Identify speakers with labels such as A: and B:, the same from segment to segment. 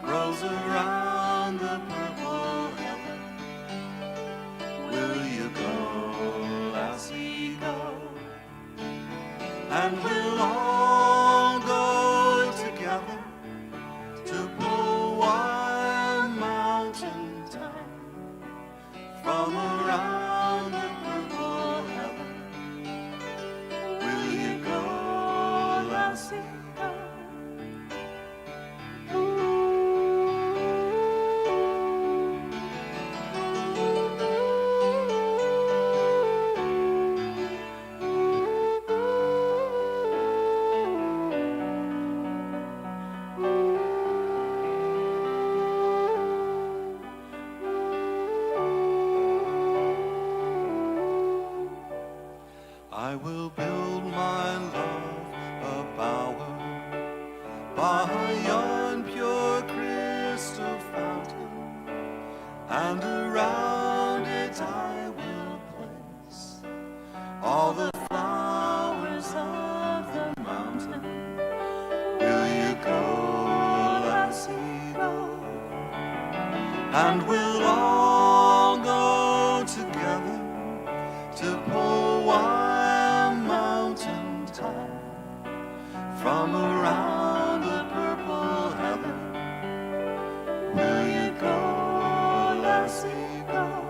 A: grows around the purple heather. Will you go, lassie, go? And we'll all go together to Powhatan mountain top from around the purple heather. Will you go, lassie, go? I will build my love a bower by yon pure crystal fountain, and around it I will place all the flowers of the mountain. Will you go, lassie, go? And we'll all go together to Powhatan mountain top from around the purple heather. Will you go, lassie, go?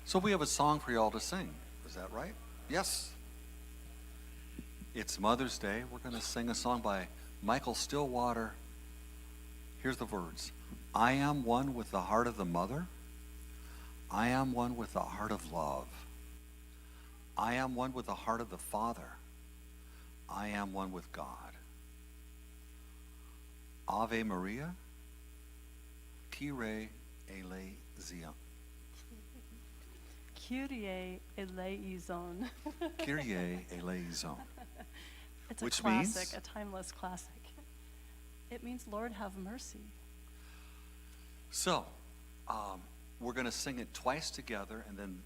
B: So we have a song for y'all to sing. Is that right? Yes. It's Mother's Day. We're going to sing a song by Michael Stillwater. Here's the words. I am one with the heart of the mother. I am one with the heart of love. I am one with the heart of the Father. I am one with God. Ave Maria, Kyrie eleison.
C: Kyrie eleison.
B: Kyrie eleison.
C: It's a
B: Which
C: classic,
B: means?
C: a timeless classic. It means, Lord, have mercy.
B: So, we're going to sing it twice together, and then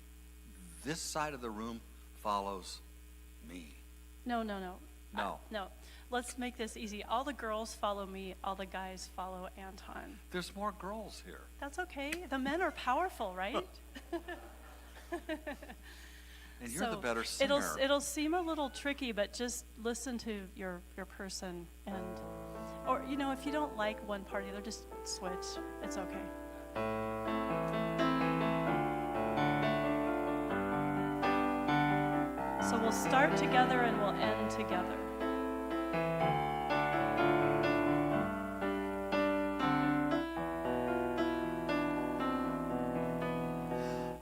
B: this side of the room follows me.
C: No.
B: No.
C: Let's make this easy. All the girls follow me. All the guys follow Anton.
B: There's more girls here.
C: That's okay. The men are powerful, right?
B: And you're the better singer.
C: It'll seem a little tricky, but just listen to your person, and or if you don't like one part either, just switch. It's okay. So we'll start together and we'll end together.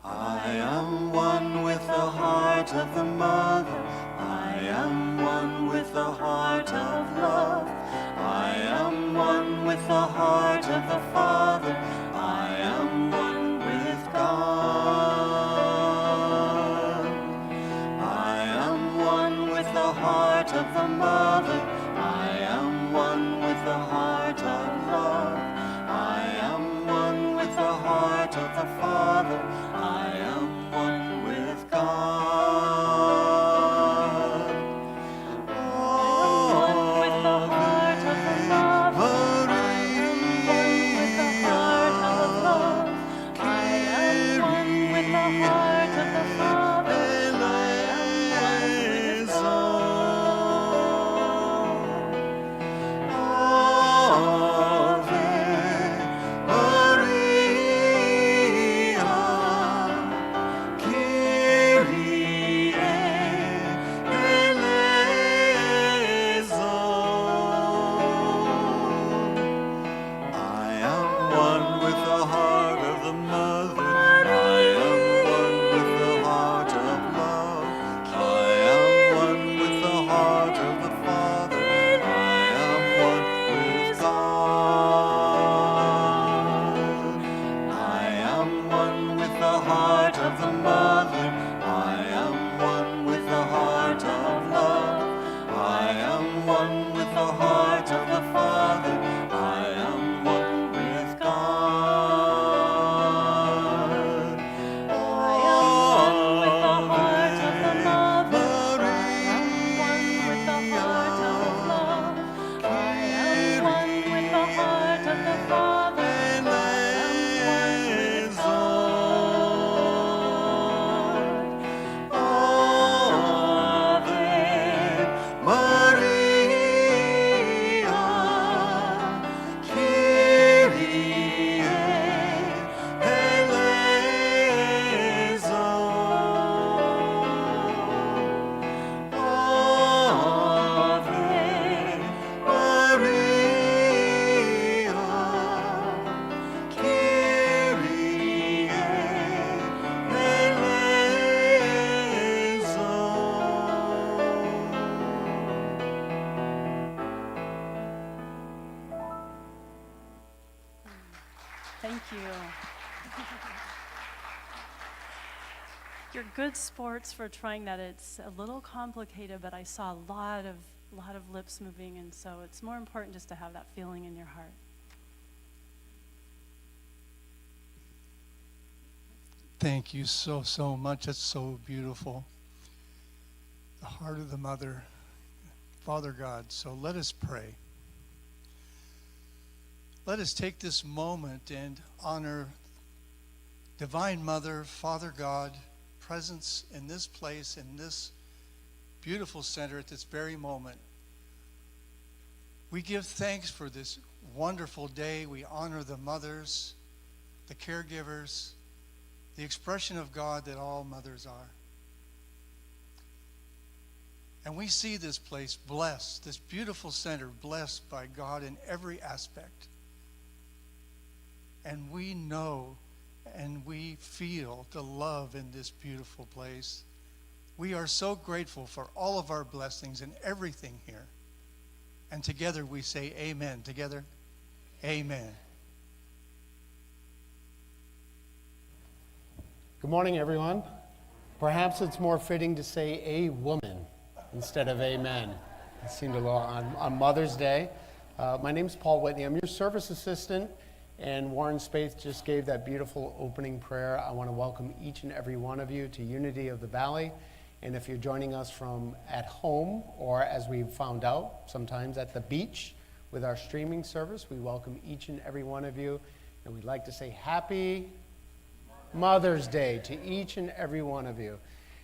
A: I am one with the heart of the mother. I am one with the heart of love. I am one with the heart of the Father. I am one with God. I am one with the heart of the mother. I am one with the heart of love. I am one with the heart of the Father. I am one with God. Oh,
C: With the heart of the mother, I am one with the heart of love. I am one with the heart of the Father. I am one with God. you're good sports for trying that. It's a little complicated, but I saw a lot of lips moving, and so it's more important just to have that feeling in your heart.
D: Thank you so much. That's so beautiful. The heart of the mother, Father God. So let us pray. Let us take this moment and honor Divine Mother, Father God, presence in this place, in this beautiful center at this very moment. We give thanks for this wonderful day. We honor the mothers, the caregivers, the expression of God that all mothers are. And we see this place blessed, this beautiful center blessed by God in every aspect. And we know and we feel the love in this beautiful place. We are so grateful for all of our blessings and everything here. And together we say amen. Together, amen.
E: Good morning, everyone. Perhaps it's more fitting to say a woman instead of amen. It seemed a little on Mother's Day. My name's Paul Whitney. I'm your service assistant, and Warren Spaeth just gave that beautiful opening prayer. I want to welcome each and every one of you to Unity of the Valley. And if you're joining us from at home, or as we've found out, sometimes at the beach with our streaming service, we welcome each and every one of you. And we'd like to say happy Mother's Day to each and every one of you.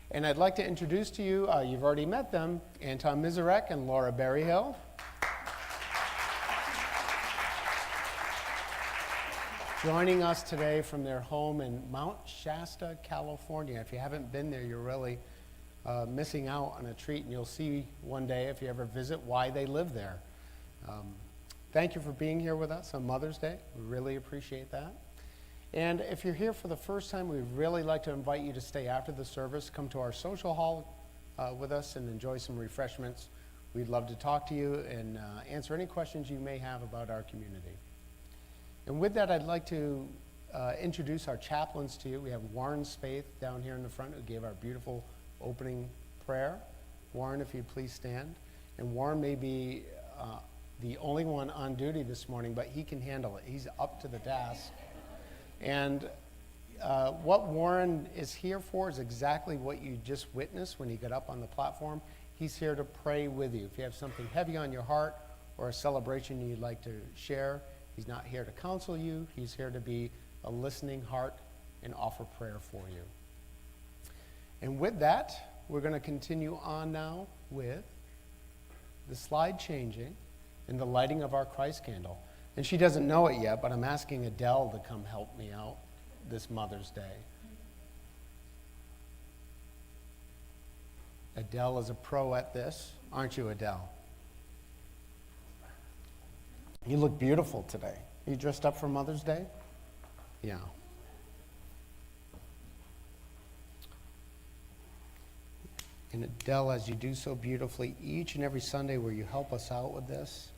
E: And I'd like to introduce to you, you've already met them, Anton Mizerak and Laura Berryhill. Joining us today from their home in Mount Shasta, California. If you haven't been there, you're really missing out on a treat, and you'll see one day if you ever visit why they live there. Thank you for being here with us on Mother's Day. We really appreciate that. And if you're here for the first time, we'd really like to invite you to stay after the service, come to our social hall with us and enjoy some refreshments. We'd love to talk to you and answer any questions you may have about our community. And with that, I'd like to introduce our chaplains to you. We have Warren Spaeth down here in the front who gave our beautiful opening prayer. Warren, if you'd please stand. And Warren may be the only one on duty this morning, but he can handle it. He's up to the task. And what Warren is here for is exactly what you just witnessed when he got up on the platform. He's here to pray with you. If you have something heavy on your heart or a celebration you'd like to share, he's not here to counsel you. He's here to be a listening heart and offer prayer for you. And with that, we're going to continue on now with the slide changing and the lighting of our Christ candle. And she doesn't know it yet, but I'm asking Adele to come help me out this Mother's Day. Adele is a pro at this, aren't you, Adele? You look beautiful today. Are you dressed up for Mother's Day? Yeah. And Adele, as you do so beautifully each and every Sunday where you help us out with this,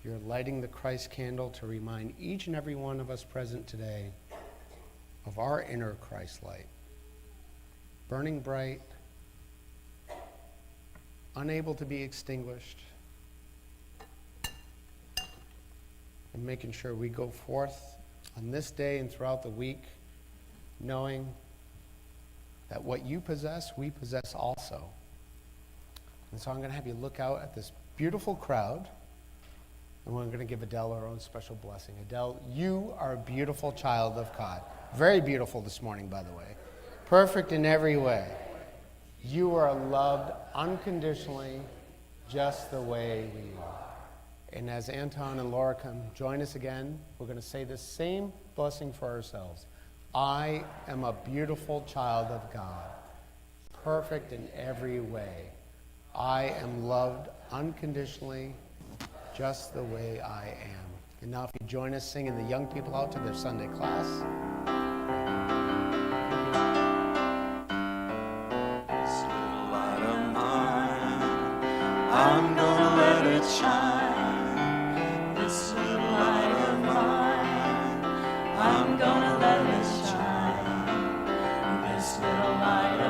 E: you're lighting the Christ candle to remind each and every one of us present today of our inner Christ light, burning bright, unable to be extinguished, and making sure we go forth on this day and throughout the week knowing that what you possess, we possess also. And so I'm going to have you look out at this beautiful crowd, and we're going to give Adele our own special blessing. Adele, you are a beautiful child of God. Very beautiful this morning, by the way. Perfect in every way. You are loved unconditionally, just the way we are. And as Anton and Laura come join us again, we're going to say the same blessing for ourselves. I am a beautiful child of God, perfect in every way. I am loved unconditionally, just the way I am. And now if you join us singing the young people out to their Sunday class.
A: This little light of mine, I'm gonna let it shine. This little light of mine, I'm gonna let it shine. This little light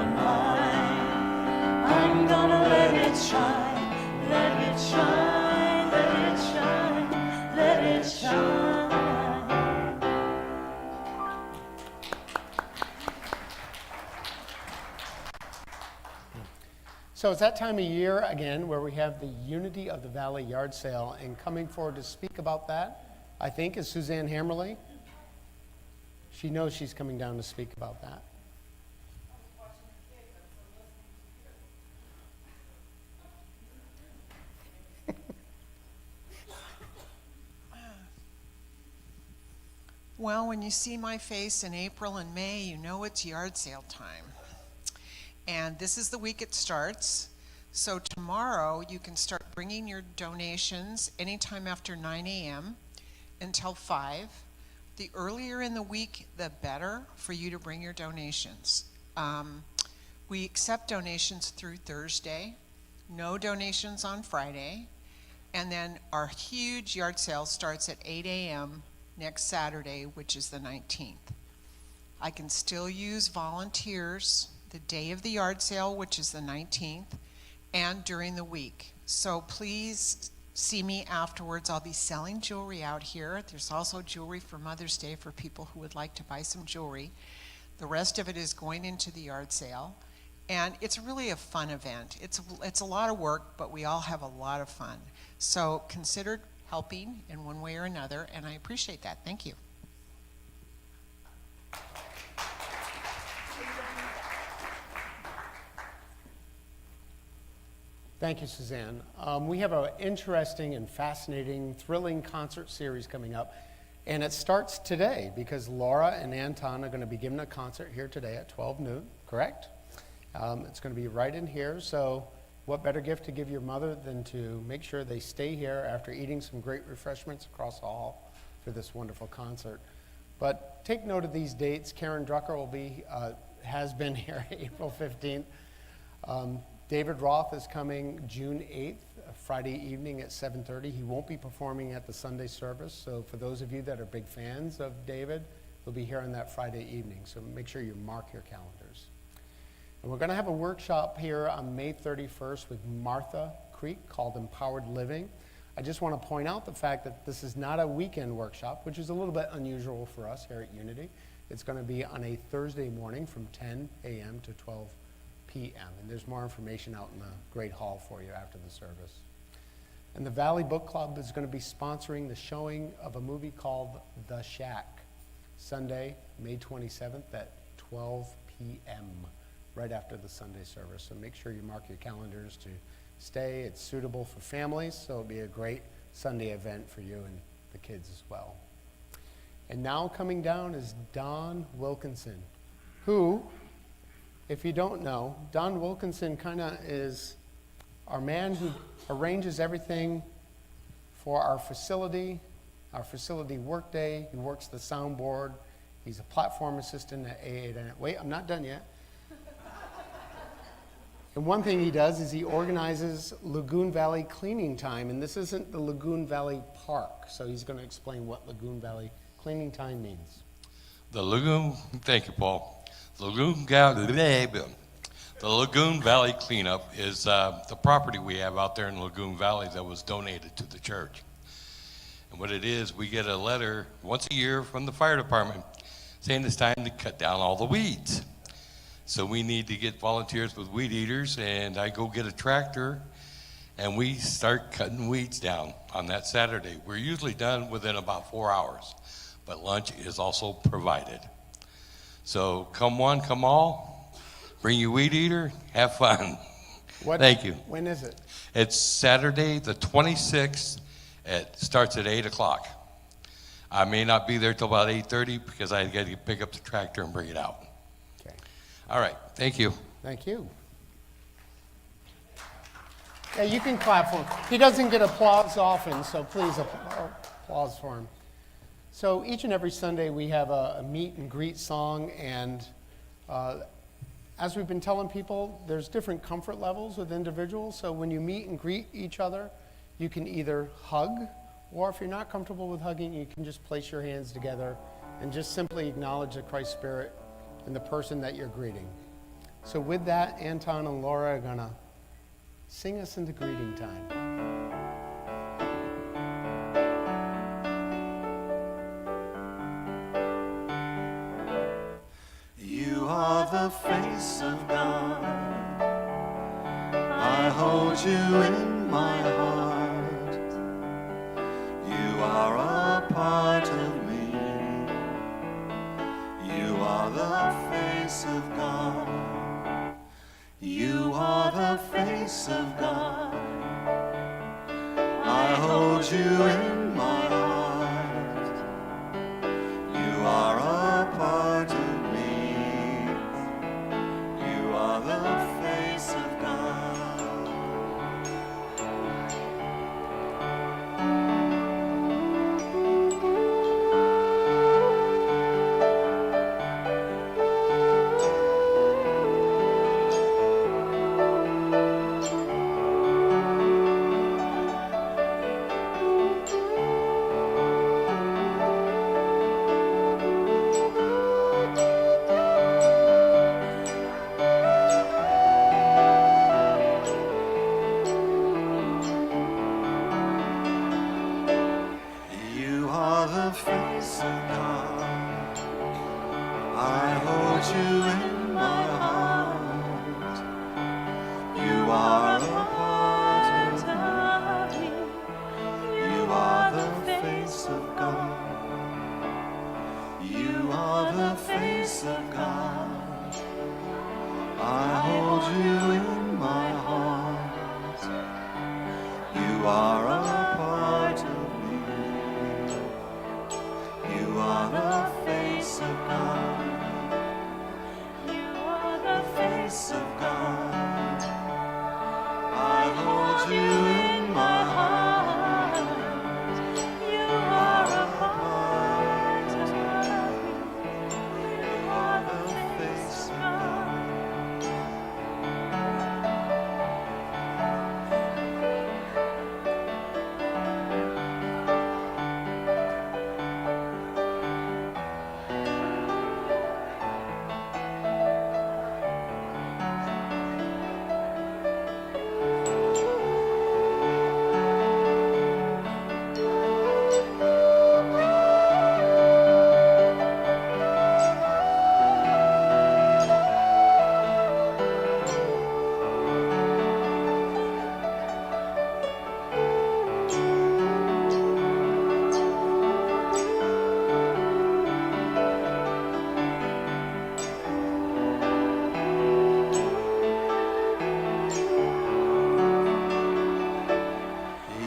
A: I'm gonna let it shine, let it shine, let it shine, let it shine.
E: So it's that time of year again where we have the Unity of the Valley yard sale, and coming forward to speak about that, I think, is Suzanne Hammerly. She knows she's coming down to speak about that.
F: Well, when you see my face in April and May, you know it's yard sale time. And this is the week it starts. So tomorrow you can start bringing your donations anytime after 9 a.m. until 5. The earlier in the week, the better for you to bring your donations. We accept donations through Thursday, no donations on Friday, and then our huge yard sale starts at 8 a.m. next Saturday, which is the 19th. I can still use volunteers the day of the yard sale, which is the 19th, and during the week. So please see me afterwards. I'll be selling jewelry out here. There's also jewelry for Mother's Day for people who would like to buy some jewelry. The rest of it is going into the yard sale. And it's really a fun event. It's a lot of work, but we all have a lot of fun. So consider helping in one way or another, and I appreciate that. Thank you.
E: Thank you, Suzanne. We have an interesting and fascinating, thrilling concert series coming up, and it starts today because Laura and Anton are going to be giving a concert here today at 12 noon, correct? It's going to be right in here, so what better gift to give your mother than to make sure they stay here after eating some great refreshments across the hall for this wonderful concert. But take note of these dates. Karen Drucker will be, has been here April 15th. David Roth is coming June 8th, Friday evening at 7:30. He won't be performing at the Sunday service, so for those of you that are big fans of David, he'll be here on that Friday evening, so make sure you mark your calendars. And we're going to have a workshop here on May 31st with Martha Creek called Empowered Living. I just want to point out the fact that this is not a weekend workshop, which is a little bit unusual for us here at Unity. It's going to be on a Thursday morning from 10 a.m. to 12 p.m. And there's more information out in the Great Hall for you after the service. And the Valley Book Club is going to be sponsoring the showing of a movie called The Shack, Sunday, May 27th at 12 p.m., right after the Sunday service. So make sure you mark your calendars to stay. It's suitable for families, so it'll be a great Sunday event for you and the kids as well. And now coming down is Don Wilkinson, who, if you don't know, Don Wilkinson kind of is our man who arranges everything for our facility workday. He works the soundboard. He's a platform assistant at AA. Wait, I'm not done yet. And one thing he does is he organizes Lagoon Valley cleaning time, and this isn't the Lagoon Valley Park, so he's going to explain what Lagoon Valley cleaning time means.
G: Thank you, Paul. The Lagoon Valley cleanup is the property we have out there in Lagoon Valley that was donated to the church. And what it is, we get a letter once a year from the fire department saying it's time to cut down all the weeds. So we need to get volunteers with weed eaters, and I go get a tractor, and we start cutting weeds down on that Saturday. We're usually done within about 4 hours, but lunch is also provided. So come one, come all, bring your weed eater, have fun. Thank you.
E: When is it?
G: It's Saturday the 26th. It starts at 8 o'clock. I may not be there till about 8:30 because I got to pick up the tractor and bring it out.
E: Okay.
G: All right, thank you.
E: Thank you. Yeah, you can clap for him. He doesn't get applause often, so please applause for him. So each and every Sunday we have a meet and greet song, and as we've been telling people, there's different comfort levels with individuals. So when you meet and greet each other, you can either hug, or if you're not comfortable with hugging, you can just place your hands together and just simply acknowledge the Christ Spirit in the person that you're greeting. So with that, Anton and Laura are going to sing us into greeting time.
A: You are the face of God. I hold you in my heart. You are a part of me. You are the face of God. You are the face of God. I hold you in my heart. You are a part of me. You are the face of God. You are the face of God. I hold you in my heart. You are a part of me. You are the face of God. You are the face of God. I hold you in my heart. You are a part of me. You are the face of God. You are the face of God. I hold you in my heart. You are a part of me. You are the face of God.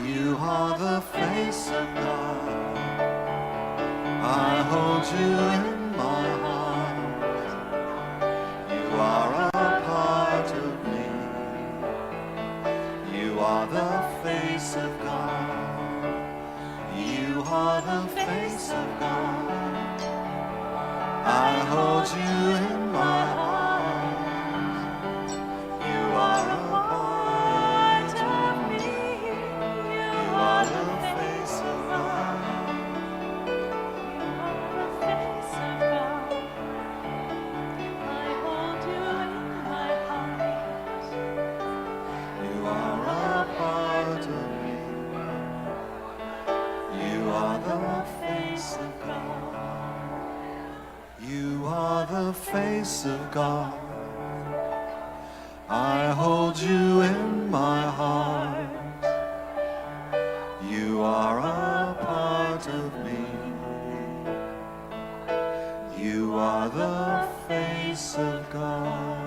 A: You are the face of God. I hold you in my heart. You are a part of me. You are the face of God. You are the face of God. I hold you in my heart. You are a part of me. You are the face of God. You are the face of God. I hold you in my heart. You are a part of me. You are the face of God. You are the face of God. I hold you in my heart. You are a part of me. You are the face of God.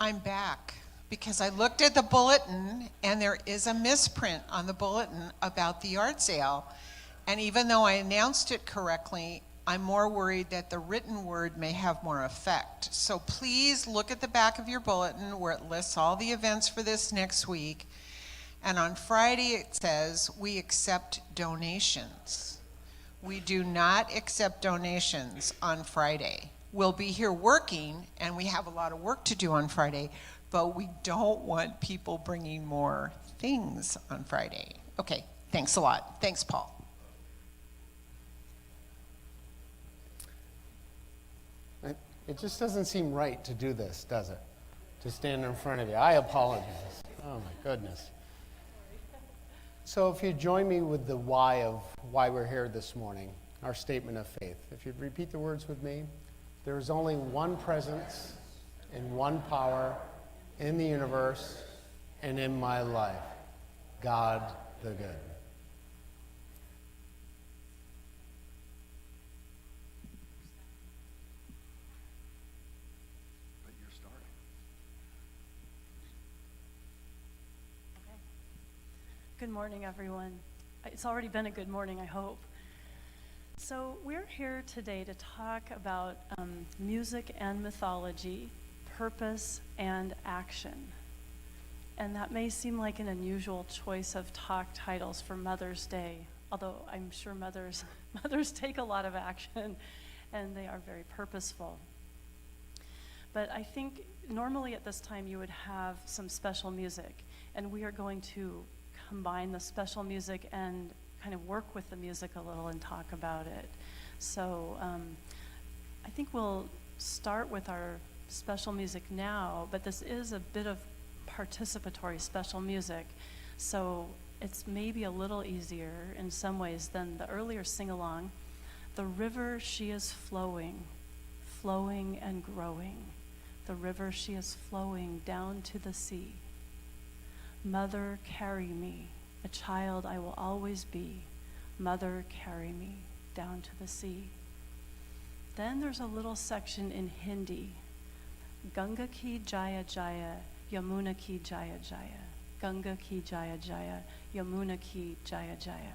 F: I'm back because I looked at the bulletin and there is a misprint on the bulletin about the yard sale. And even though I announced it correctly, I'm more worried that the written word may have more effect. So please look at the back of your bulletin where it lists all the events for this next week. And on Friday it says, we accept donations. We do not accept donations on Friday. We'll be here working, and we have a lot of work to do on Friday, but we don't want people bringing more things on Friday. Okay, thanks a lot. Thanks, Paul.
E: It just doesn't seem right to do this, does it? To stand in front of you. I apologize. Oh my goodness. So if you join me with the why of why we're here this morning, our statement of faith. If you'd repeat the words with me. There is only one presence and one power in the universe and in my life. God the good.
B: But you're starting.
C: Good morning, everyone. It's already been a good morning, I hope. So we're here today to talk about music and mythology, purpose and action. And that may seem like an unusual choice of talk titles for Mother's Day, although I'm sure mothers take a lot of action and they are very purposeful. But I think normally at this time you would have some special music, and we are going to combine the special music and kind of work with the music a little and talk about it. So I think we'll start with our special music now, but this is a bit of participatory special music, so it's maybe a little easier in some ways than the earlier sing-along. The river she is flowing, flowing and growing. The river she is flowing down to the sea. Mother, carry me, a child I will always be. Mother, carry me down to the sea. Then there's a little section in Hindi. Ganga ki jaya jaya, Yamuna ki jaya jaya. Ganga ki jaya jaya, Yamuna ki jaya jaya.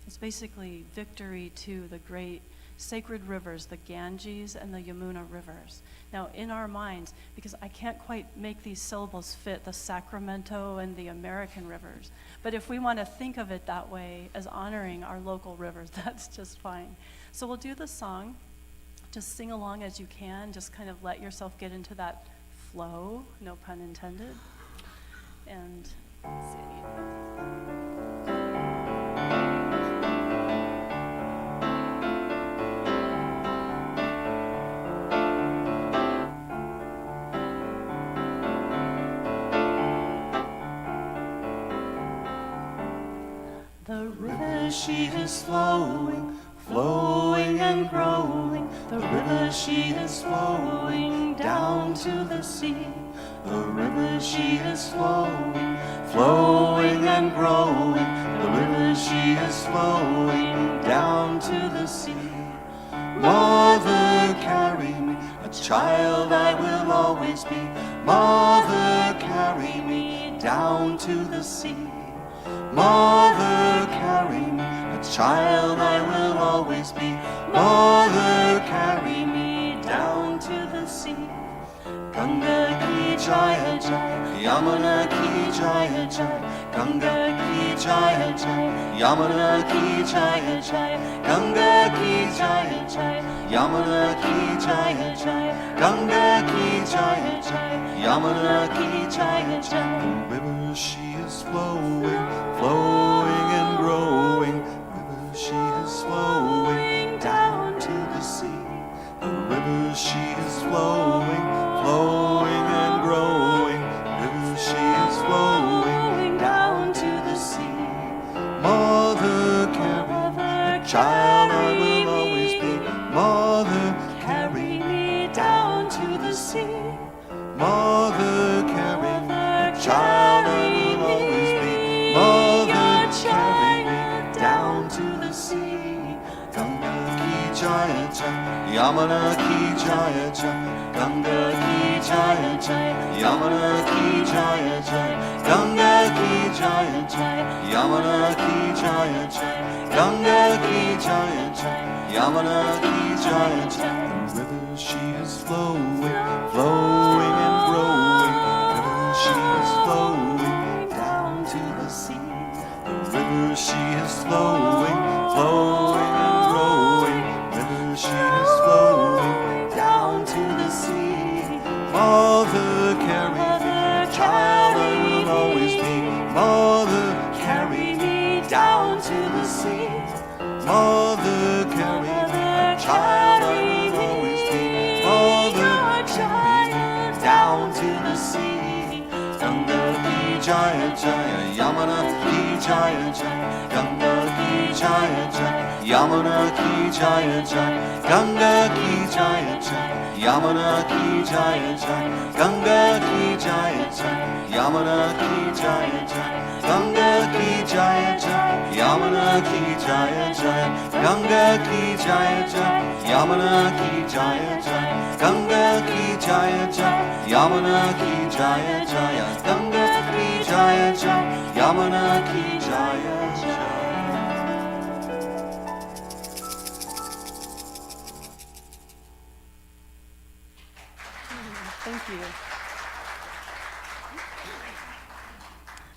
C: It's basically victory to the great sacred rivers, the Ganges and the Yamuna rivers. Now, in our minds, because I can't quite make these syllables fit the Sacramento and the American rivers, but if we want to think of it that way as honoring our local rivers, that's just fine. So we'll do the song. Just sing along as you can. Just kind of let yourself get into that flow, no pun intended. And let's see.
A: The river she is flowing, flowing and growing. The river she is flowing down to the sea. The river she is flowing, flowing and growing. The river she is flowing down to the sea. Mother, carry me, a child I will always be. Mother, carry me down to the sea. Mother, carry me, a child I will always be. Mother, carry me down to the sea. Ganga ki jaya jaya, Yamuna ki jaya jaya. Ganga ki jaya jaya, Yamuna ki jaya jaya. Ganga ki jaya jaya, Yamuna ki jaya jaya. Ganga ki jaya jaya, Yamuna ki jaya jaya. The river she is flowing, flowing and growing. River she is flowing down to the sea. The river she is flowing, flowing and growing. River she is flowing down to the sea. Mother, carry me, the child I will always be. Mother, carry me down to the sea. Mother, carry me, the child I will always be. Mother, carry me down to the sea. Ganga ki jaya jaya, Yamuna ki jaya jaya. Ganga ki jaya jaya, Yamuna ki jaya jaya. Ganga ki jaya jaya, Yamuna ki jaya jaya. Ganga ki jaya jaya, Yamanaki Jaya Jaya. The river she is flowing, flowing and growing. River she is flowing down to the sea. The river she is flowing, flowing and growing. River she is flowing down to the sea. Mother, carry me, child I will always be. Mother, carry me down to the sea. Mother, carry me, child I will always be. Mother, carry me down to the sea. Ganga ki jaya jaya, Yamuna ki jaya jaya. Ganga ki jaya jaya, Yamuna ki jaya jaya. Ganga ki jaya jaya, Yamuna ki jaya jaya. Ganga ki jaya jaya, Yamuna ki jaya jaya. Ganga ki jaya jaya, Yamuna ki jaya jaya. Ganga ki jaya jaya, Yamuna ki jaya jaya. Ganga ki jaya jaya, Yamuna ki jaya jaya. Ganga ki jaya jaya, Yamuna ki jaya jaya.
C: Thank you.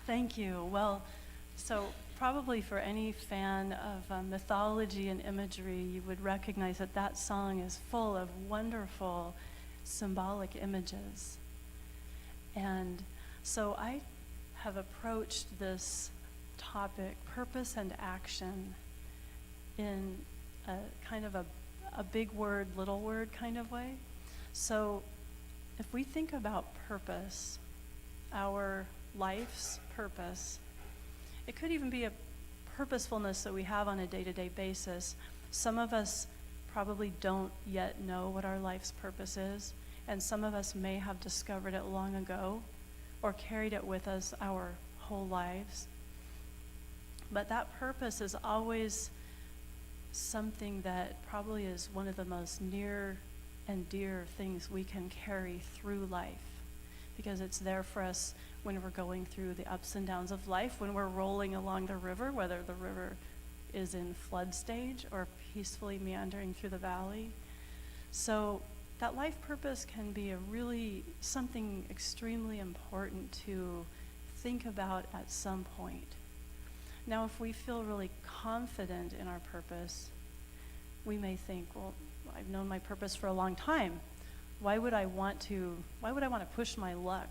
C: Thank you. Well, so probably for any fan of mythology and imagery, you would recognize that that song is full of wonderful symbolic images. And so I have approached this topic, purpose and action, in a kind of a big word, little word kind of way. So if we think about purpose, our life's purpose, it could even be a purposefulness that we have on a day-to-day basis. Some of us probably don't yet know what our life's purpose is, and some of us may have discovered it long ago or carried it with us our whole lives. But that purpose is always something that probably is one of the most near and dear things we can carry through life, because it's there for us when we're going through the ups and downs of life, when we're rolling along the river, whether the river is in flood stage or peacefully meandering through the valley. So that life purpose can be a really something extremely important to think about at some point. Now, if we feel really confident in our purpose, we may think, well, I've known my purpose for a long time. Why would I want to push my luck?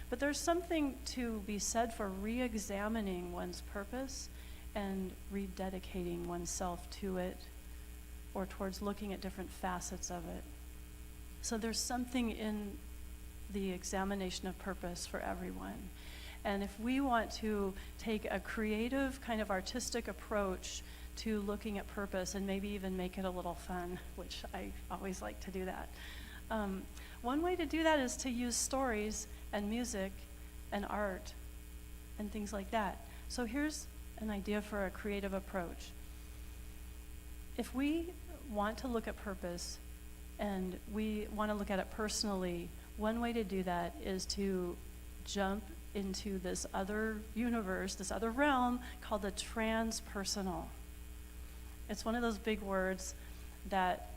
C: But there's something to be said for re-examining one's purpose and rededicating oneself to it, or towards looking at different facets of it. So there's something in the examination of purpose for everyone. And if we want to take a creative, kind of artistic approach to looking at purpose and maybe even make it a little fun, which I always like to do that. One way to do that is to use stories and music and art and things like that. So here's an idea for a creative approach. If we want to look at purpose and we want to look at it personally, one way to do that is to jump into this other universe, this other realm called the transpersonal. It's one of those big words that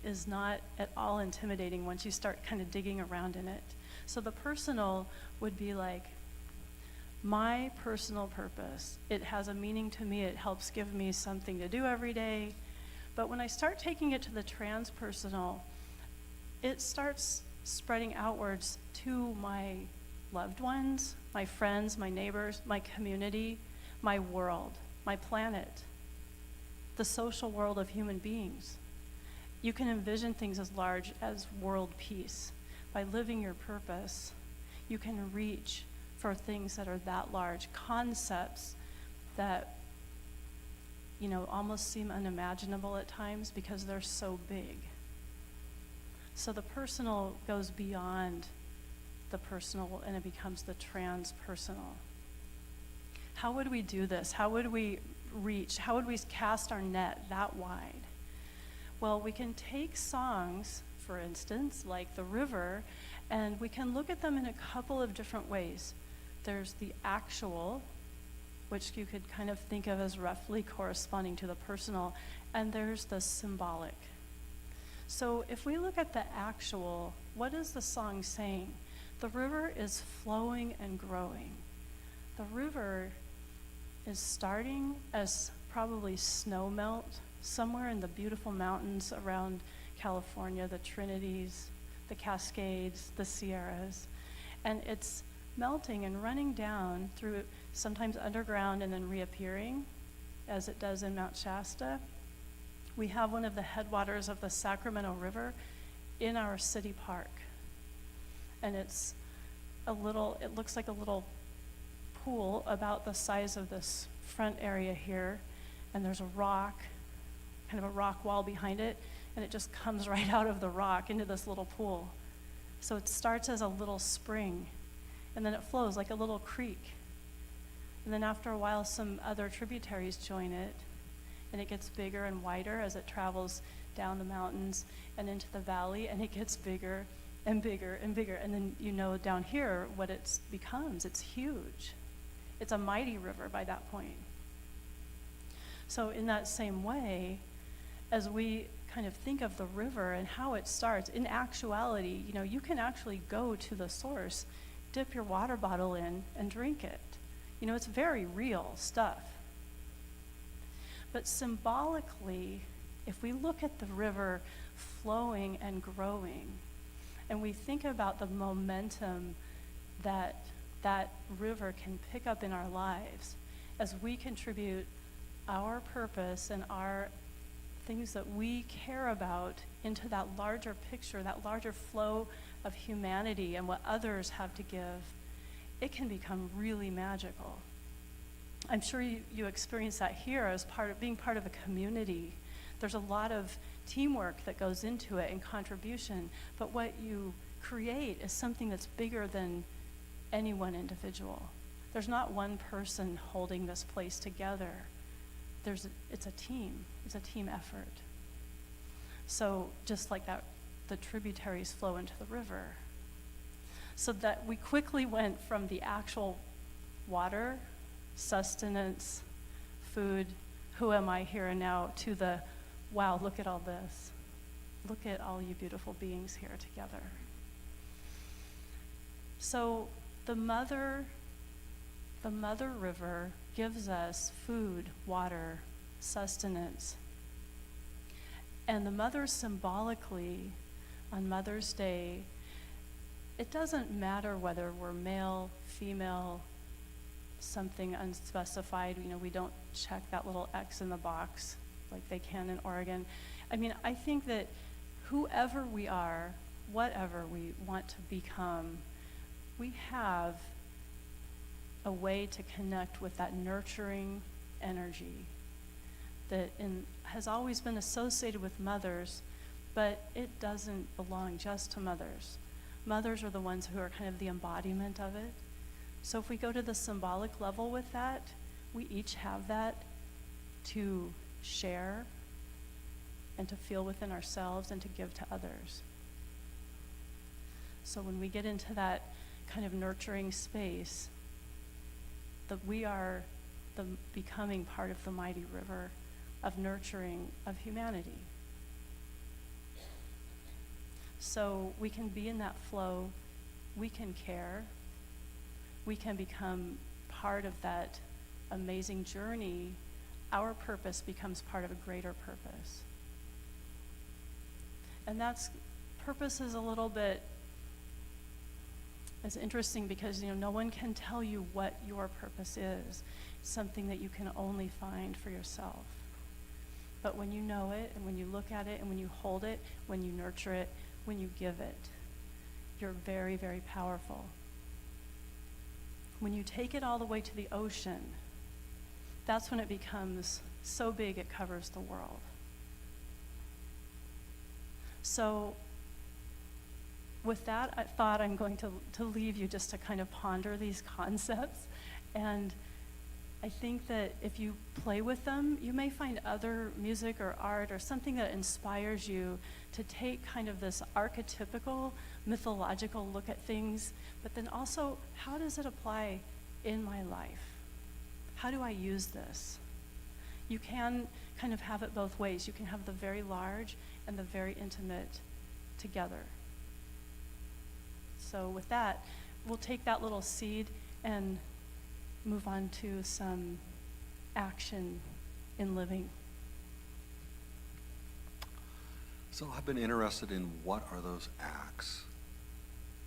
C: is not at all intimidating once you start kind of digging around in it. So the personal would be like my personal purpose. It has a meaning to me. It helps give me something to do every day. But when I start taking it to the transpersonal, it starts spreading outwards to my loved ones, my friends, my neighbors, my community, my world, my planet, the social world of human beings. You can envision things as large as world peace. By living your purpose, you can reach for things that are that large, concepts that, almost seem unimaginable at times because they're so big. So the personal goes beyond the personal and it becomes the transpersonal. How would we do this? How would we reach? How would we cast our net that wide? Well, we can take songs, for instance, like The River, and we can look at them in a couple of different ways. There's the actual which you could kind of think of as roughly corresponding to the personal, and there's the symbolic. So if we look at the actual, what is the song saying? The river is flowing and growing. The river is starting as probably snow melt somewhere in the beautiful mountains around California, the Trinities, the Cascades, the Sierras, and it's melting and running down through sometimes underground and then reappearing, as it does in Mount Shasta. We have one of the headwaters of the Sacramento River in our city park. And it looks like a little pool about the size of this front area here. And there's a rock, kind of a rock wall behind it, and it just comes right out of the rock into this little pool. So it starts as a little spring, and then it flows like a little creek. And then after a while, some other tributaries join it, and it gets bigger and wider as it travels down the mountains and into the valley, and it gets bigger and bigger and bigger. And then down here what it becomes. It's huge. It's a mighty river by that point. So in that same way, as we kind of think of the river and how it starts, in actuality, you can actually go to the source, dip your water bottle in, and drink it. It's very real stuff. But symbolically, if we look at the river flowing and growing, and we think about the momentum that that river can pick up in our lives as we contribute our purpose and our things that we care about into that larger picture, that larger flow of humanity and what others have to give, it can become really magical. I'm sure you experience that here as being part of a community. There's a lot of teamwork that goes into it and contribution, but what you create is something that's bigger than any one individual. There's not one person holding this place together. It's a team. It's a team effort. So just like that, the tributaries flow into the river. So that we quickly went from the actual water, sustenance, food, who am I here and now, to the, wow, look at all this. Look at all you beautiful beings here together. So the mother river gives us food, water, sustenance. And the mother symbolically, on Mother's Day, it doesn't matter whether we're male, female, something unspecified. We don't check that little X in the box like they can in Oregon. I think that whoever we are, whatever we want to become, we have a way to connect with that nurturing energy that has always been associated with mothers, but it doesn't belong just to mothers. Mothers are the ones who are kind of the embodiment of it. So if we go to the symbolic level with that, we each have that to share and to feel within ourselves and to give to others. So when we get into that kind of nurturing space, that we are becoming part of the mighty river of nurturing of humanity. So we can be in that flow, we can care, we can become part of that amazing journey. Our purpose becomes part of a greater purpose. And purpose is a little bit, it's interesting because no one can tell you what your purpose is. It's something that you can only find for yourself. But when you know it, and when you look at it, and when you hold it, when you nurture it, when you give it, you're very, very powerful. When you take it all the way to the ocean, that's when it becomes so big it covers the world. So with that thought, I'm going to leave you just to kind of ponder these concepts. And I think that if you play with them, you may find other music or art or something that inspires you to take kind of this archetypical, mythological look at things, but then also, how does it apply in my life? how do I use this? You can kind of have it both ways. You can have the very large and the very intimate together. So with that, we'll take that little seed and move on to some action in living.
B: So I've been interested in what are those acts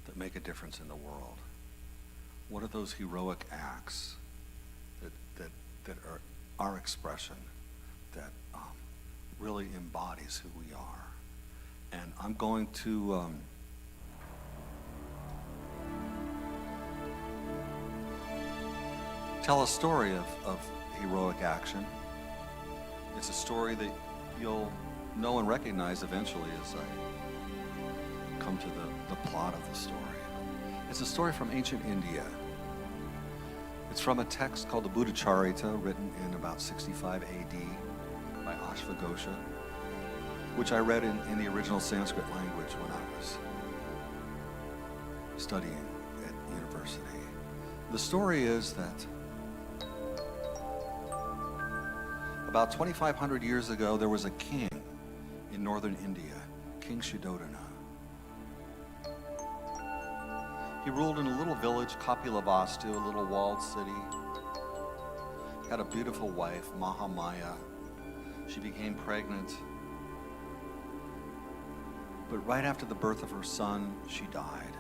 B: that make a difference in the world? What are those heroic acts that are our expression, that really embodies who we are? And I'm going to tell a story of heroic action. It's a story that you'll know and recognize eventually as I come to the plot of the story. It's a story from ancient India. It's from a text called the Buddhacharita, written in about 65 AD by Ashvaghosha, which I read in the original Sanskrit language when I was studying at university. The story is that about 2,500 years ago, there was a king in northern India, King Shuddhodana. He ruled in a little village, Kapilavastu, a little walled city. He had a beautiful wife, Mahamaya. She became pregnant. But right after the birth of her son, she died.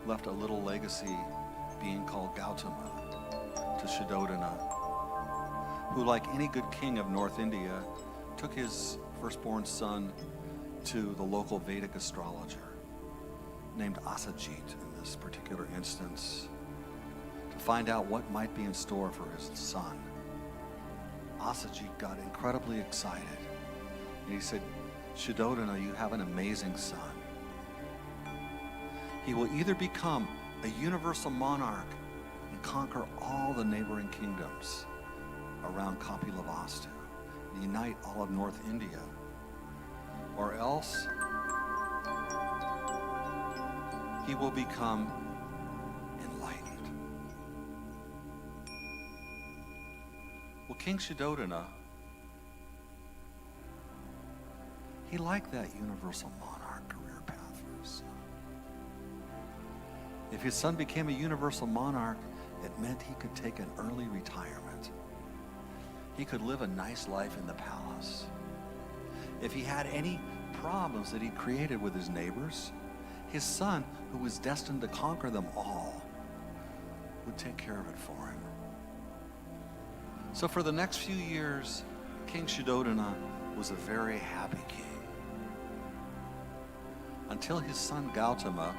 B: Left a little legacy being called Gautama to Shuddhodana, who, like any good king of North India, took his firstborn son to the local Vedic astrologer, named Asajit in this particular instance, to find out what might be in store for his son. Asajit got incredibly excited, and he said, Shuddhodana, you have an amazing son. He will either become a universal monarch and conquer all the neighboring kingdoms around Kapilavastu and unite all of North India, or else he will become enlightened. Well, King Shuddhodana, he liked that universal monarch career path for his son. If his son became a universal monarch, it meant he could take an early retirement. He could live a nice life in the palace. If he had any problems that he created with his neighbors, his son, who was destined to conquer them all, would take care of it for him. So for the next few years, King Shuddhodana was a very happy king, until his son Gautama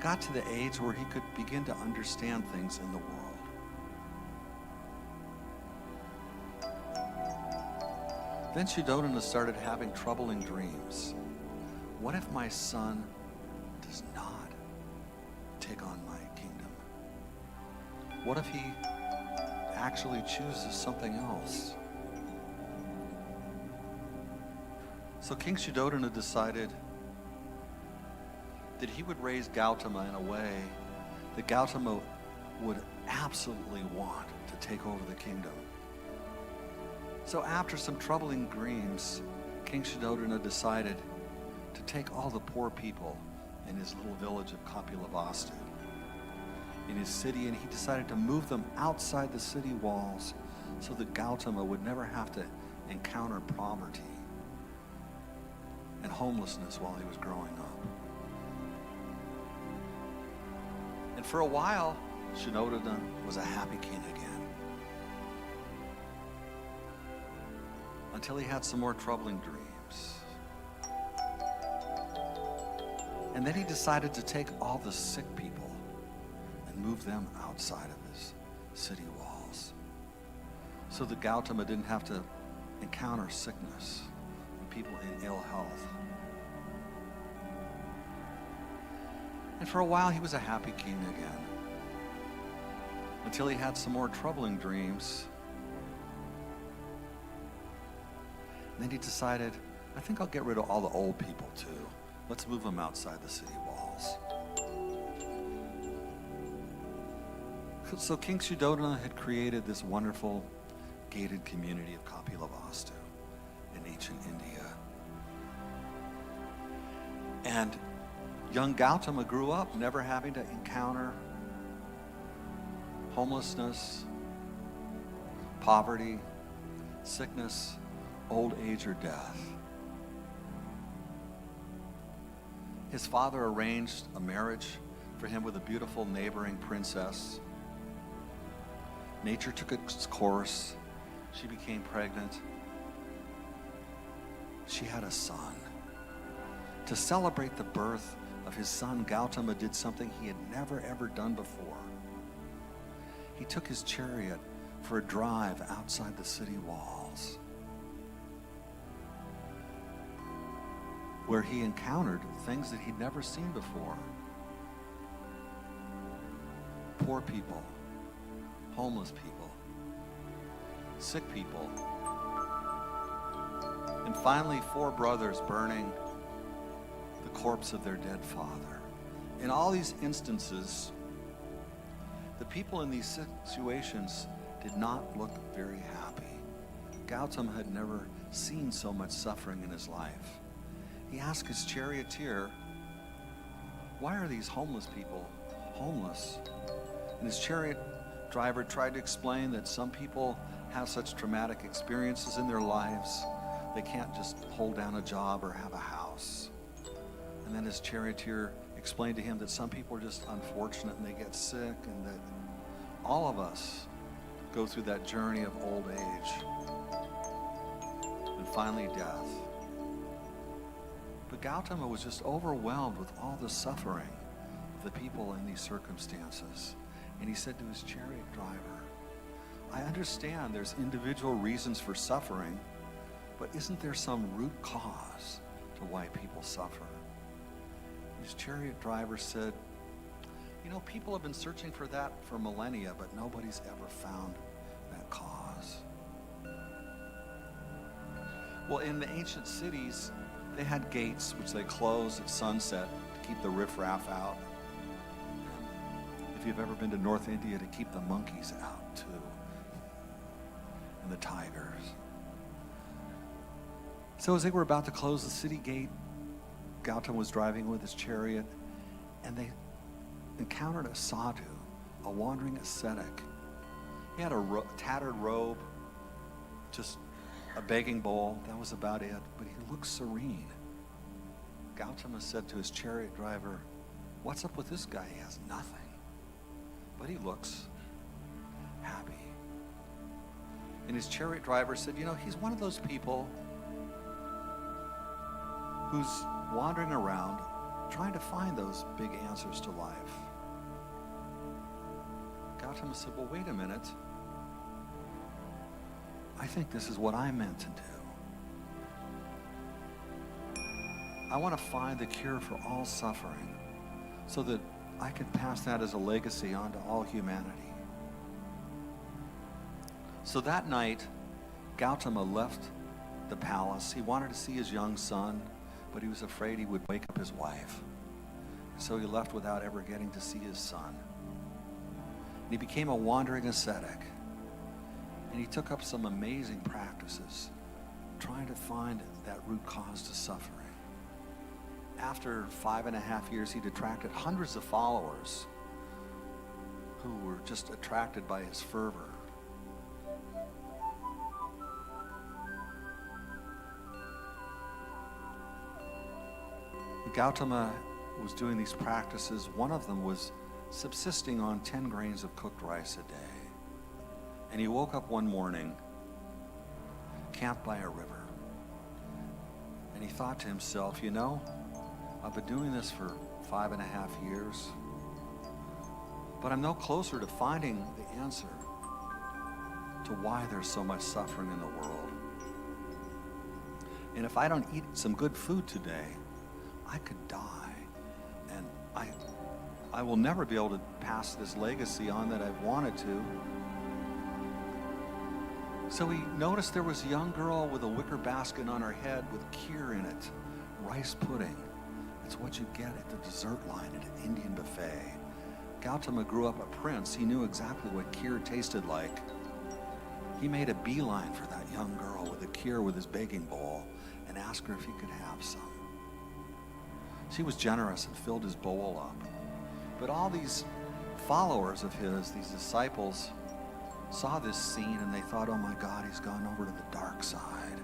B: got to the age where he could begin to understand things in the world. Then Shuddhodana started having troubling dreams. What if my son does not take on my kingdom? What if he actually chooses something else? So King Shuddhodana decided that he would raise Gautama in a way that Gautama would absolutely want to take over the kingdom. So after some troubling dreams, King Shuddhodana decided to take all the poor people in his little village of Kapilavastu, in his city, and he decided to move them outside the city walls so that Gautama would never have to encounter poverty and homelessness while he was growing up. And for a while, Shuddhodana was a happy king again, until he had some more troubling dreams. And then he decided to take all the sick people and move them outside of his city walls, so that Gautama didn't have to encounter sickness and people in ill health. And for a while, he was a happy king again, until he had some more troubling dreams. And then he decided, I think I'll get rid of all the old people too. Let's move them outside the city walls. So King Suddhodana had created this wonderful gated community of Kapilavastu in ancient India. And young Gautama grew up never having to encounter homelessness, poverty, sickness, old age, or death. His father arranged a marriage for him with a beautiful neighboring princess. Nature took its course. She became pregnant. She had a son. To celebrate the birth of his son, Gautama did something he had never ever done before. He took his chariot for a drive outside the city walls, where he encountered things that he'd never seen before. Poor people, homeless people, sick people, and finally 4 brothers burning the corpse of their dead father. In all these instances, the people in these situations did not look very happy. Gautama had never seen so much suffering in his life. He asked his charioteer, "Why are these homeless people homeless?" And his chariot driver tried to explain that some people have such traumatic experiences in their lives, they can't just hold down a job or have a house. And then his charioteer explained to him that some people are just unfortunate and they get sick, and that all of us go through that journey of old age and finally death. But Gautama was just overwhelmed with all the suffering of the people in these circumstances. And he said to his chariot driver, "I understand there's individual reasons for suffering, but isn't there some root cause to why people suffer?" His chariot driver said, "You know, people have been searching for that for millennia, but nobody's ever found that cause." Well, in the ancient cities, they had gates which they closed at sunset to keep the riffraff out. If you've ever been to North India, to keep the monkeys out too, and the tigers. So as they were about to close the city gate, Gautama was driving with his chariot, and they encountered a sadhu, a wandering ascetic. He had a tattered robe, just a begging bowl, that was about it, but he looked serene. Gautama said to his chariot driver, "What's up with this guy? He has nothing, but he looks happy." And his chariot driver said, "You know, he's one of those people who's wandering around trying to find those big answers to life." Gautama said, "Well, wait a minute. I think this is what I'm meant to do. I want to find the cure for all suffering so that I can pass that as a legacy on to all humanity." So that night, Gautama left the palace. He wanted to see his young son, but he was afraid he would wake up his wife. So he left without ever getting to see his son. And he became a wandering ascetic. And he took up some amazing practices, trying to find that root cause to suffering. After 5.5 years, he'd attracted hundreds of followers who were just attracted by his fervor. Gautama was doing these practices. One of them was subsisting on 10 grains of cooked rice a day. And he woke up one morning, camped by a river. And he thought to himself, "You know, I've been doing this for 5.5 years, but I'm no closer to finding the answer to why there's so much suffering in the world. And if I don't eat some good food today, I could die, and I will never be able to pass this legacy on that I've wanted to." So he noticed there was a young girl with a wicker basket on her head with kheer in it, rice pudding. It's what you get at the dessert line at an Indian buffet. Gautama grew up a prince. He knew exactly what kheer tasted like. He made a beeline for that young girl with a kheer with his baking bowl and asked her if he could have some. She was generous and filled his bowl up. But all these followers of his, these disciples, saw this scene and they thought, oh my God, he's gone over to the dark side.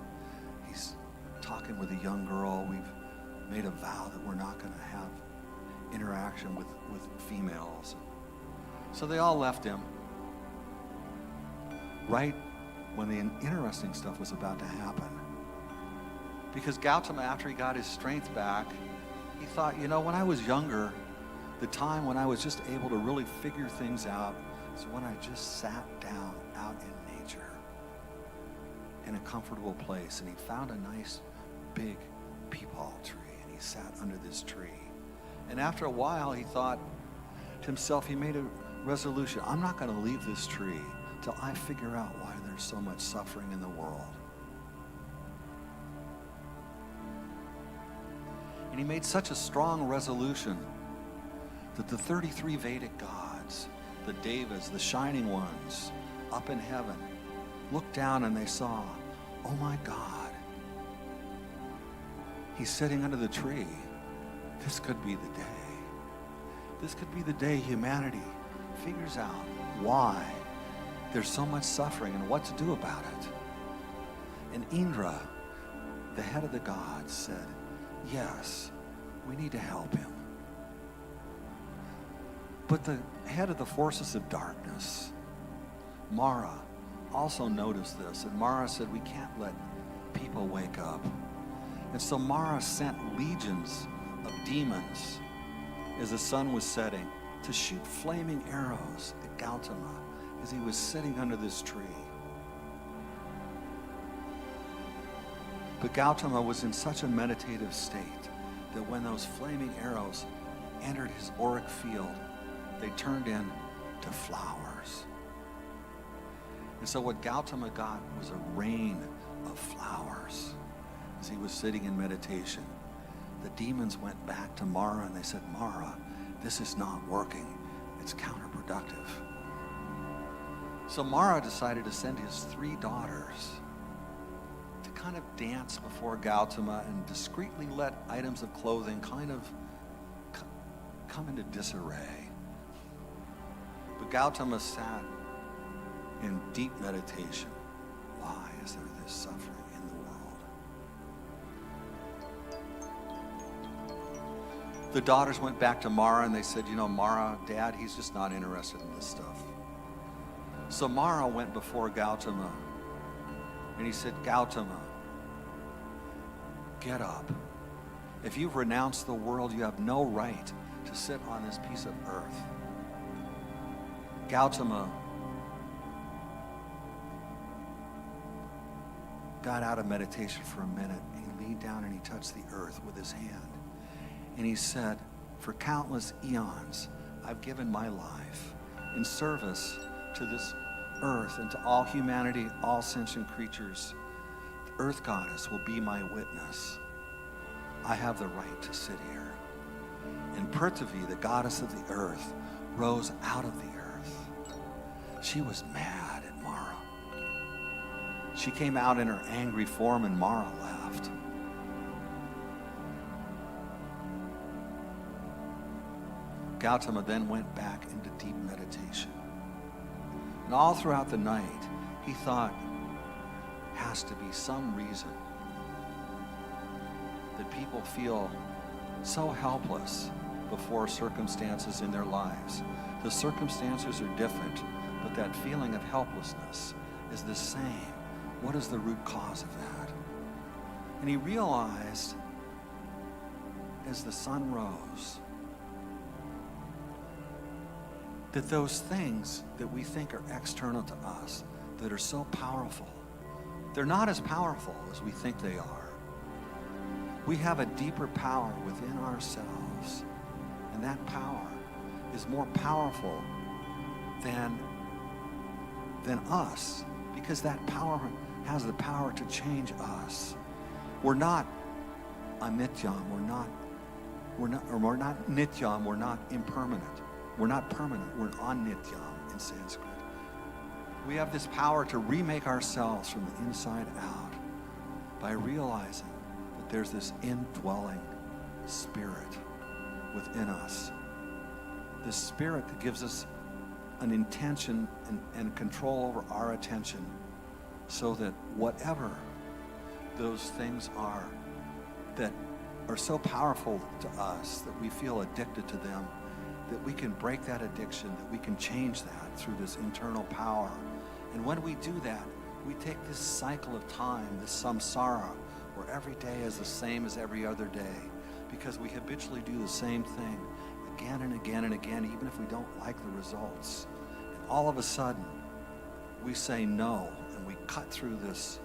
B: He's talking with a young girl. We've made a vow that we're not going to have interaction with females. So they all left him. Right when the interesting stuff was about to happen. Because Gautama, after he got his strength back, he thought, you know, when I was younger, the time when I was just able to really figure things out is when I just sat down out in nature in a comfortable place. And he found a nice big peepal tree and he sat under this tree. And after a while, he thought to himself, he made a resolution, I'm not going to leave this tree till I figure out why there's so much suffering in the world. And he made such a strong resolution that the 33 Vedic gods, the Devas, the shining ones up in heaven, looked down and they saw, oh my God, he's sitting under the tree. This could be the day. This could be the day humanity figures out why there's so much suffering and what to do about it. And Indra, the head of the gods, said, yes, we need to help him. But the head of the forces of darkness, Mara, also noticed this. And Mara said, we can't let people wake up. And so Mara sent legions of demons as the sun was setting to shoot flaming arrows at Gautama as he was sitting under this tree. But Gautama was in such a meditative state that when those flaming arrows entered his auric field, they turned into flowers. And so what Gautama got was a rain of flowers as he was sitting in meditation. The demons went back to Mara and they said, Mara, this is not working. It's counterproductive. So Mara decided to send his 3 daughters to kind of dance before Gautama and discreetly let items of clothing kind of come into disarray. But Gautama sat in deep meditation. Why is there this suffering in the world? The daughters went back to Mara and they said, you know, Mara, Dad, he's just not interested in this stuff. So Mara went before Gautama and he said, Gautama, get up. If you've renounced the world, you have no right to sit on this piece of earth. Gautama got out of meditation for a minute. He leaned down and he touched the earth with his hand. And he said, for countless eons, I've given my life in service to this earth and to all humanity, all sentient creatures. The earth goddess will be my witness. I have the right to sit here. And Prithvi, the goddess of the earth, rose out of the earth. She was mad at Mara. She came out in her angry form and Mara laughed. Gautama then went back into deep meditation. And all throughout the night, he thought, has to be some reason that people feel so helpless before circumstances in their lives. The circumstances are different, but that feeling of helplessness is the same. What is the root cause of that? And he realized as the sun rose that those things that we think are external to us, that are so powerful, they're not as powerful as we think they are. We have a deeper power within ourselves, and that power is more powerful than us, because that power has the power to change us. We're not anityam, we're not nityam, we're not impermanent. We're not permanent. We're anityam in Sanskrit. We have this power to remake ourselves from the inside out by realizing that there's this indwelling spirit within us. This spirit that gives us an intention and control over our attention, so that whatever those things are that are so powerful to us that we feel addicted to them, that we can break that addiction, that we can change that through this internal power. And when we do that, we take this cycle of time, this samsara, where every day is the same as every other day, because we habitually do the same thing again and again and again, even if we don't like the results. And all of a sudden, we say no, and we cut through this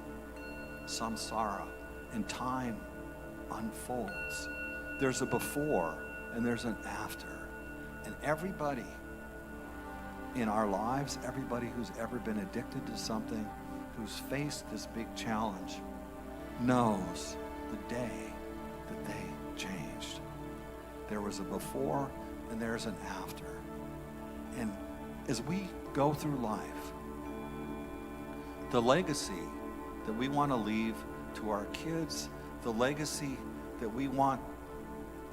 B: samsara, and time unfolds. There's a before and there's an after. And everybody in our lives, everybody who's ever been addicted to something, who's faced this big challenge, knows the day that they changed. There was a before and there's an after. And as we go through life, the legacy that we want to leave to our kids, the legacy that we want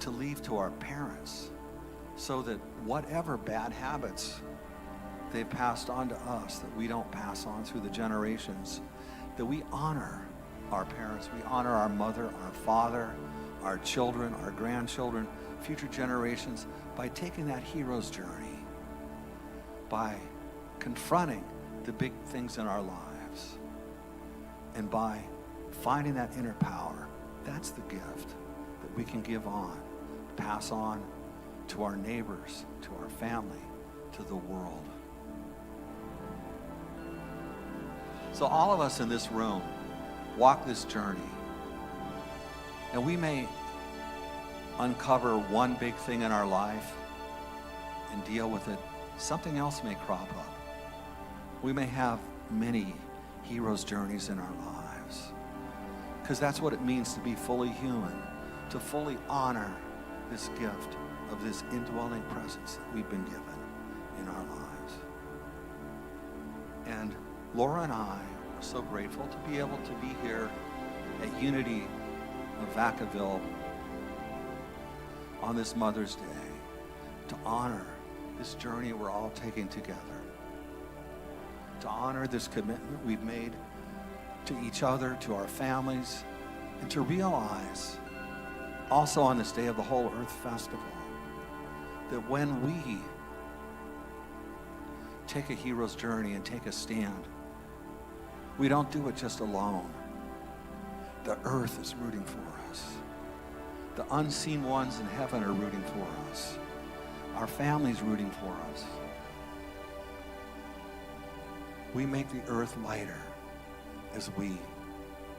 B: to leave to our parents, so that whatever bad habits they've passed on to us that we don't pass on through the generations, that we honor our parents, we honor our mother, our father, our children, our grandchildren, future generations, by taking that hero's journey, by confronting the big things in our lives, and by finding that inner power. That's the gift that we can give on, pass on to our neighbors, to our family, to the world. So all of us in this room walk this journey, and we may uncover one big thing in our life and deal with it. Something else may crop up. We may have many heroes' journeys in our lives, because that's what it means to be fully human, to fully honor this gift of this indwelling presence that we've been given in our lives. And Laura and I are so grateful to be able to be here at Unity of Vacaville on this Mother's Day, to honor this journey we're all taking together, to honor this commitment we've made to each other, to our families, and to realize also on this day of the Whole Earth Festival that when we take a hero's journey and take a stand, we don't do it just alone. The earth is rooting for us. The unseen ones in heaven are rooting for us. Our family's rooting for us. We make the earth lighter as we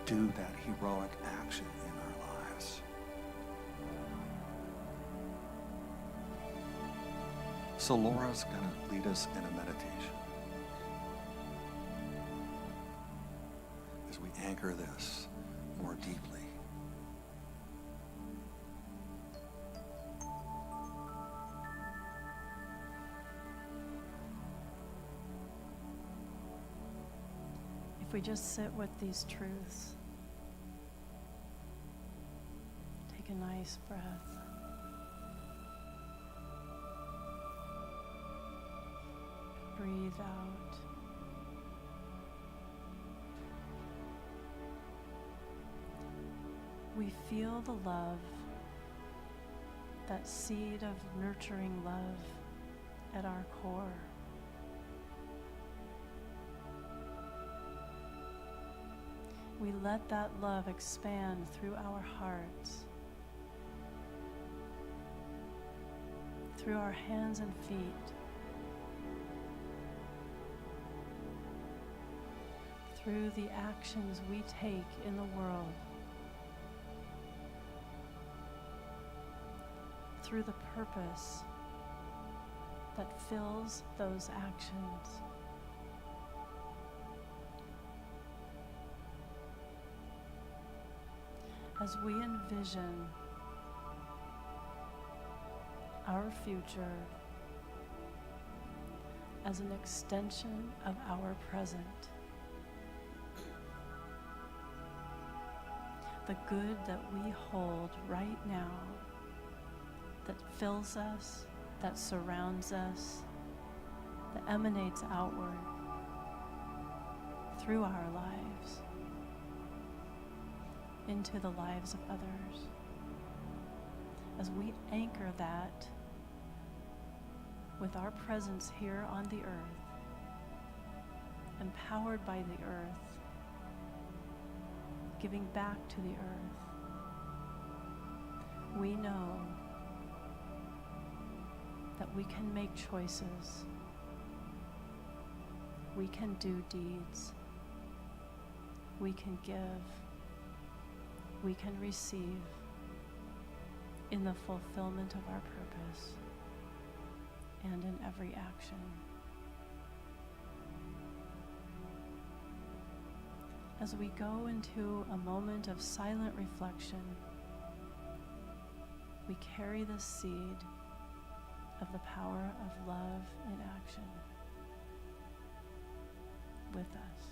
B: do that heroic action in our lives. So Laura's going to lead us in a meditation as we anchor this more deeply.
C: If we just sit with these truths, take a nice breath. Breathe out. We feel the love, that seed of nurturing love at our core. We let that love expand through our hearts, through our hands and feet, through the actions we take in the world, through the purpose that fills those actions. As we envision our future as an extension of our present. The good that we hold right now, that fills us, that surrounds us, that emanates outward through our lives into the lives of others. As we anchor that with our presence here on the earth, empowered by the earth, giving back to the earth, we know that we can make choices, we can do deeds, we can give, we can receive in the fulfillment of our purpose and in every action. As we go into a moment of silent reflection, we carry the seed of the power of love in action with us.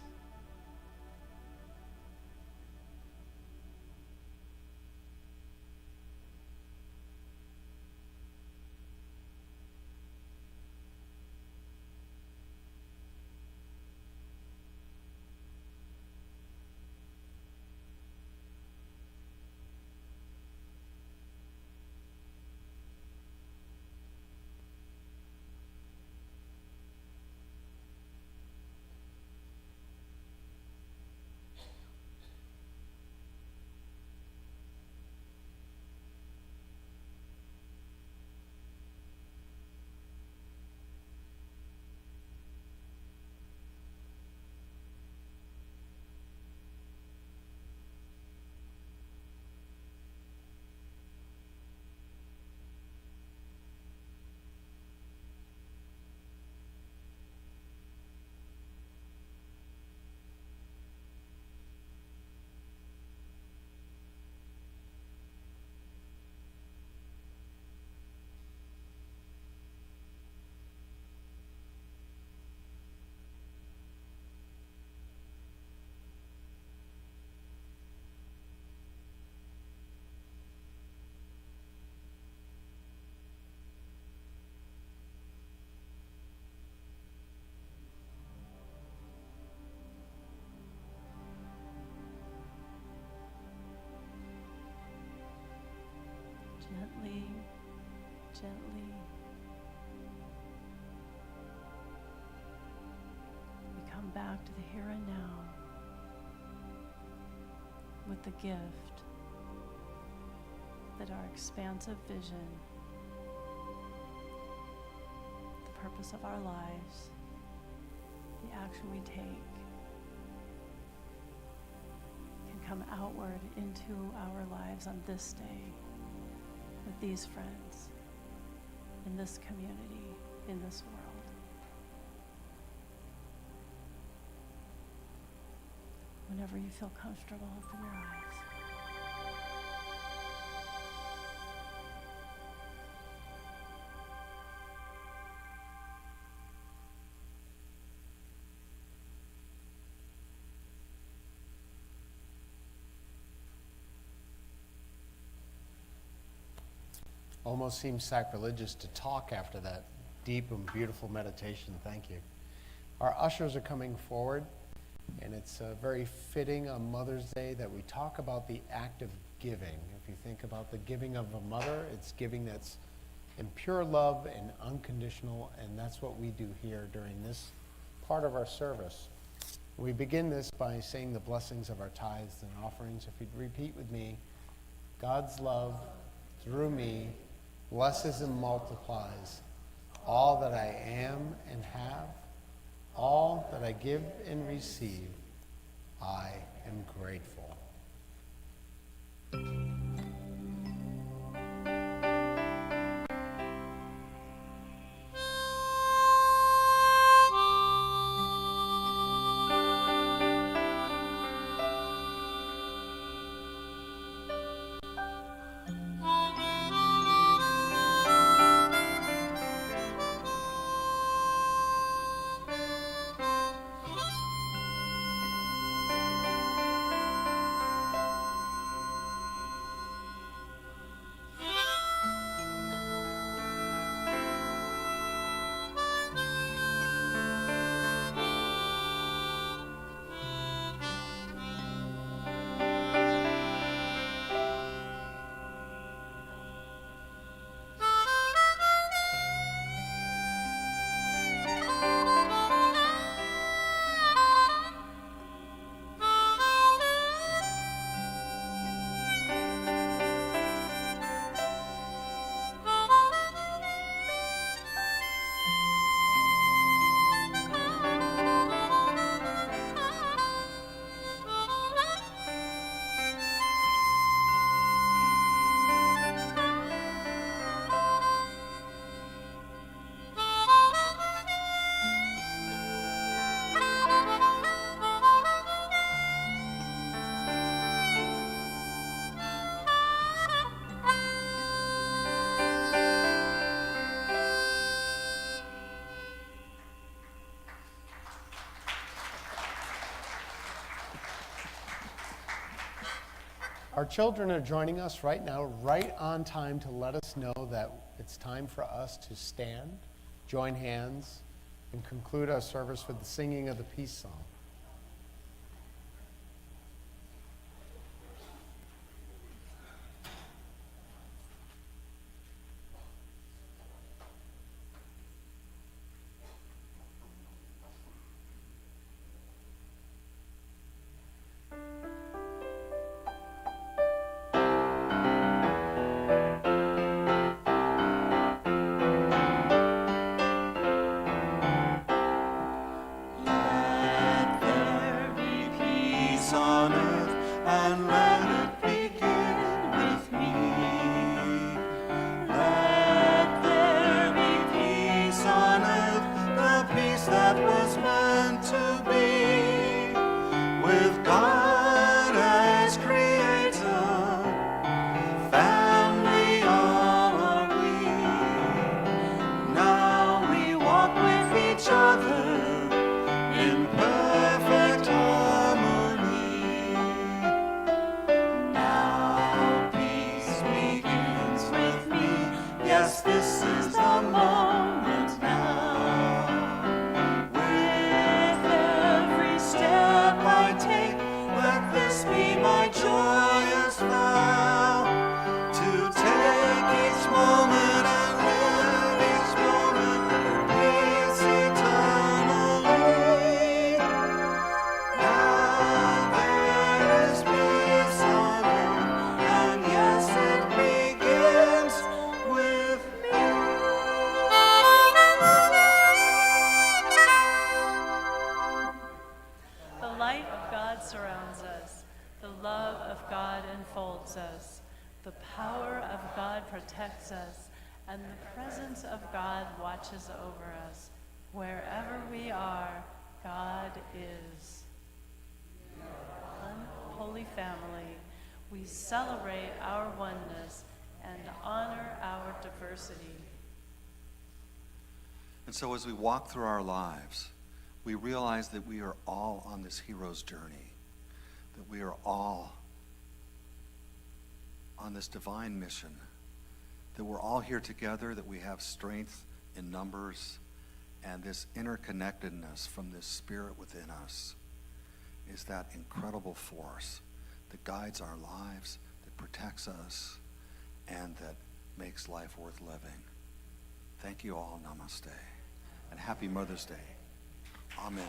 C: Gently, gently, we come back to the here and now with the gift that our expansive vision, the purpose of our lives, the action we take, can come outward into our lives on this day with these friends, in this community, in this world. Whenever you feel comfortable, open your eyes.
E: Almost seems sacrilegious to talk after that deep and beautiful meditation. Thank you. Our ushers are coming forward, and it's very fitting on Mother's Day that we talk about the act of giving. If you think about the giving of a mother, it's giving that's in pure love and unconditional, and that's what we do here during this part of our service. We begin this by saying the blessings of our tithes and offerings. If you'd repeat with me, God's love through me blesses and multiplies all that I am and have, all that I give and receive. I am grateful. Our children are joining us right now, right on time, to let us know that it's time for us to stand, join hands, and conclude our service with the singing of the peace song.
A: Let there be peace on earth, and let it begin with me. Let there be peace on earth, the peace that was meant to be, with God as creator, family all are we. Now we walk with each other in perfect harmony. Now peace begins with me. Yes, this is the moment now. With every step I take, let this be my joyous vow, to take each moment and live each moment in peace eternally. Now there is peace on earth, and yes, it begins with me.
C: The light of God surrounds us. The love of God enfolds us. The power of God protects us. And the presence of God watches over us. Wherever we are, God is. Unholy family, we celebrate our oneness and honor our diversity.
B: And so as we walk through our lives, we realize that we are all on this hero's journey, that we are all on this divine mission, that we're all here together, that we have strength in numbers, and this interconnectedness from this spirit within us is that incredible force that guides our lives, that protects us, and that makes life worth living. Thank you all. Namaste. And happy Mother's Day. Amen.